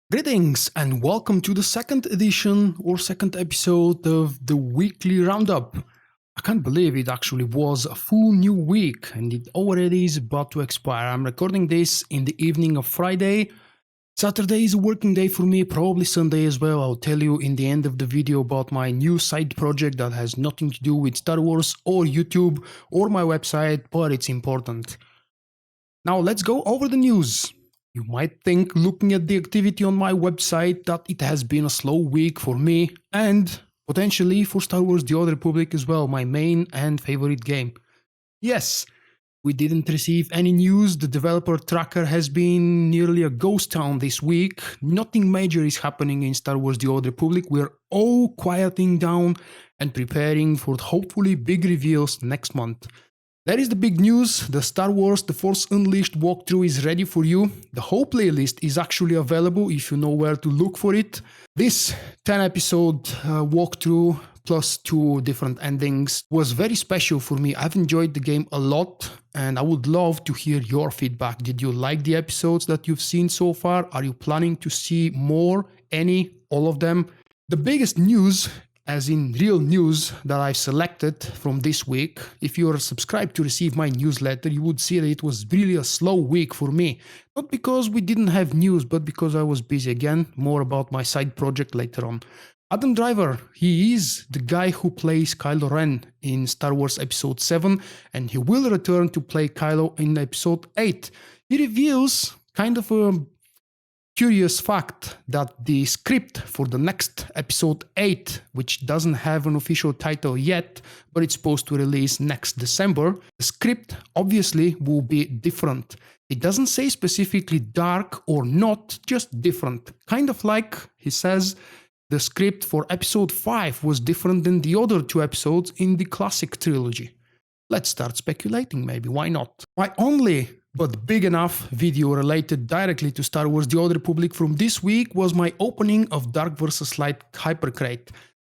Greetings and welcome to the second edition or second episode of the weekly roundup. I can't believe it actually was a full new week and it already is about to expire. I'm recording this in the evening of Friday. Saturday is a working day for me, probably Sunday as well. I'll tell you in the end of the video about my new side project that has nothing to do with Star Wars or YouTube or my website, but it's important. Now let's go over the news. You might think, looking at the activity on my website, that it has been a slow week for me and potentially for Star Wars The Old Republic as well, my main and favorite game. Yes, we didn't receive any news. The developer tracker has been nearly a ghost town this week. Nothing major is happening in Star Wars The Old Republic. We're all quieting down and preparing for hopefully big reveals next month. That is the big news. The Star Wars The Force Unleashed walkthrough is ready for you. The whole playlist is actually available if you know where to look for it. This 10 episode walkthrough plus 2 different endings was very special for me. I've enjoyed the game a lot and I would love to hear your feedback. Did you like the episodes that you've seen so far? Are you planning to see more? Any? All of them? The biggest news, as in real news, that I've selected from this week. If you are subscribed to receive my newsletter, you would see that it was really a slow week for me. Not because we didn't have news, but because I was busy again. More about my side project later on. Adam Driver, he is the guy who plays Kylo Ren in Star Wars Episode 7, and he will return to play Kylo in Episode 8. He reveals kind of a curious fact that the script for the next episode 8, which doesn't have an official title yet, but it's supposed to release next December, the script obviously will be different. It doesn't say specifically dark or not, just different. Kind of like, he says, the script for episode 5 was different than the other 2 episodes in the classic trilogy. Let's start speculating maybe, why not? My only but big enough video related directly to Star Wars The Old Republic from this week was my opening of Dark vs. Light Hypercrate.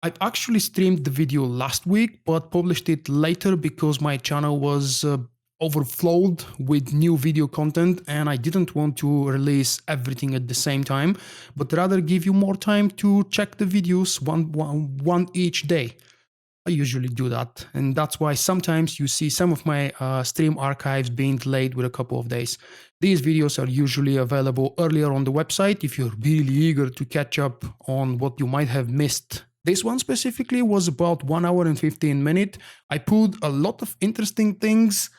I actually streamed the video last week but published it later because my channel was overflowed with new video content and I didn't want to release everything at the same time, but rather give you more time to check the videos one each day. I usually do that, and that's why sometimes you see some of my stream archives being delayed with a couple of days. These videos are usually available earlier on the website if you're really eager to catch up on what you might have missed. This one specifically was about 1 hour and 15 minutes. I pulled a lot of interesting things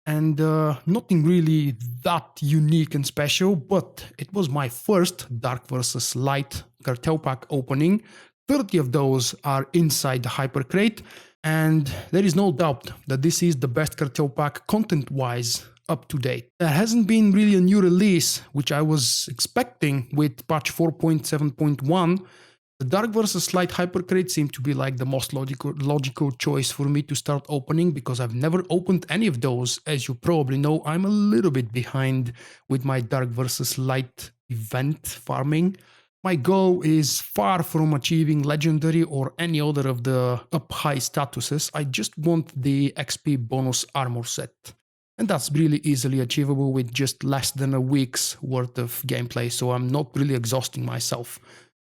and nothing really that unique and special, but it was my first Dark vs. Light Cartel pack opening. 30 of those are inside the Hypercrate, and there is no doubt that this is the best Cartel pack content-wise up to date. There hasn't been really a new release, which I was expecting with patch 4.7.1. The Dark vs. Light Hypercrate seemed to be like the most logical choice for me to start opening because I've never opened any of those. As you probably know, I'm a little bit behind with my Dark vs. Light event farming. My goal is far from achieving legendary or any other of the up-high statuses. I just want the XP bonus armor set. And that's really easily achievable with just less than a week's worth of gameplay, so I'm not really exhausting myself.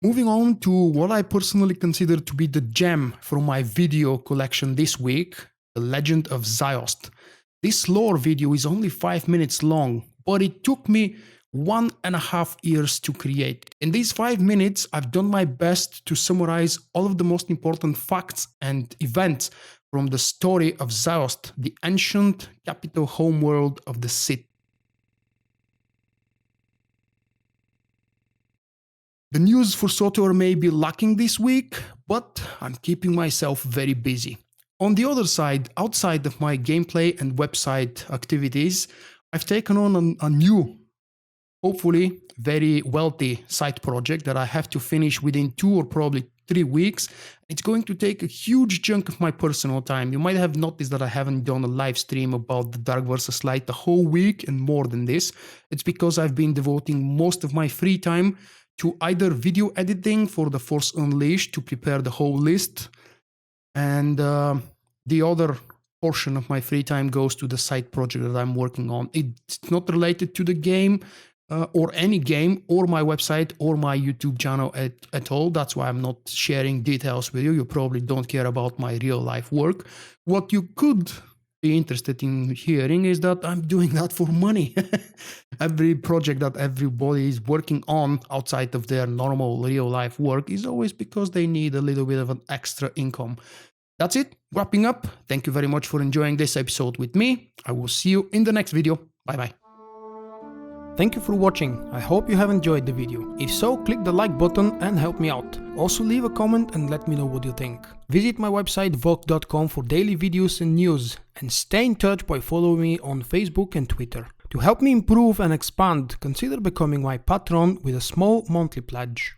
Moving on to what I personally consider to be the gem from my video collection this week, the Legend of Ziost. This lore video is only 5 minutes long, but it took me 1.5 years to create. In these 5 minutes, I've done my best to summarize all of the most important facts and events from the story of Ziost, the ancient capital homeworld of the Sith. The news for SWTOR may be lacking this week, but I'm keeping myself very busy. On the other side, outside of my gameplay and website activities, I've taken on a new, hopefully very wealthy side project that I have to finish within 2 or probably 3 weeks. It's going to take a huge chunk of my personal time. You might have noticed that I haven't done a live stream about the Dark vs. Light the whole week and more than this. It's because I've been devoting most of my free time to either video editing for the Force Unleashed to prepare the whole list, and the other portion of my free time goes to the side project that I'm working on. It's not related to the game, or any game or my website or my YouTube channel at all. That's why I'm not sharing details with you. You probably don't care about my real life work. What you could be interested in hearing is that I'm doing that for money. Every project that everybody is working on outside of their normal real life work is always because they need a little bit of an extra income. That's it. Wrapping up. Thank you very much for enjoying this episode with me. I will see you in the next video. Bye bye. Thank you for watching. I hope you have enjoyed the video. If so, click the like button and help me out. Also leave a comment and let me know what you think. Visit my website VULKK.com for daily videos and news, and stay in touch by following me on Facebook and Twitter. To help me improve and expand, consider becoming my patron with a small monthly pledge.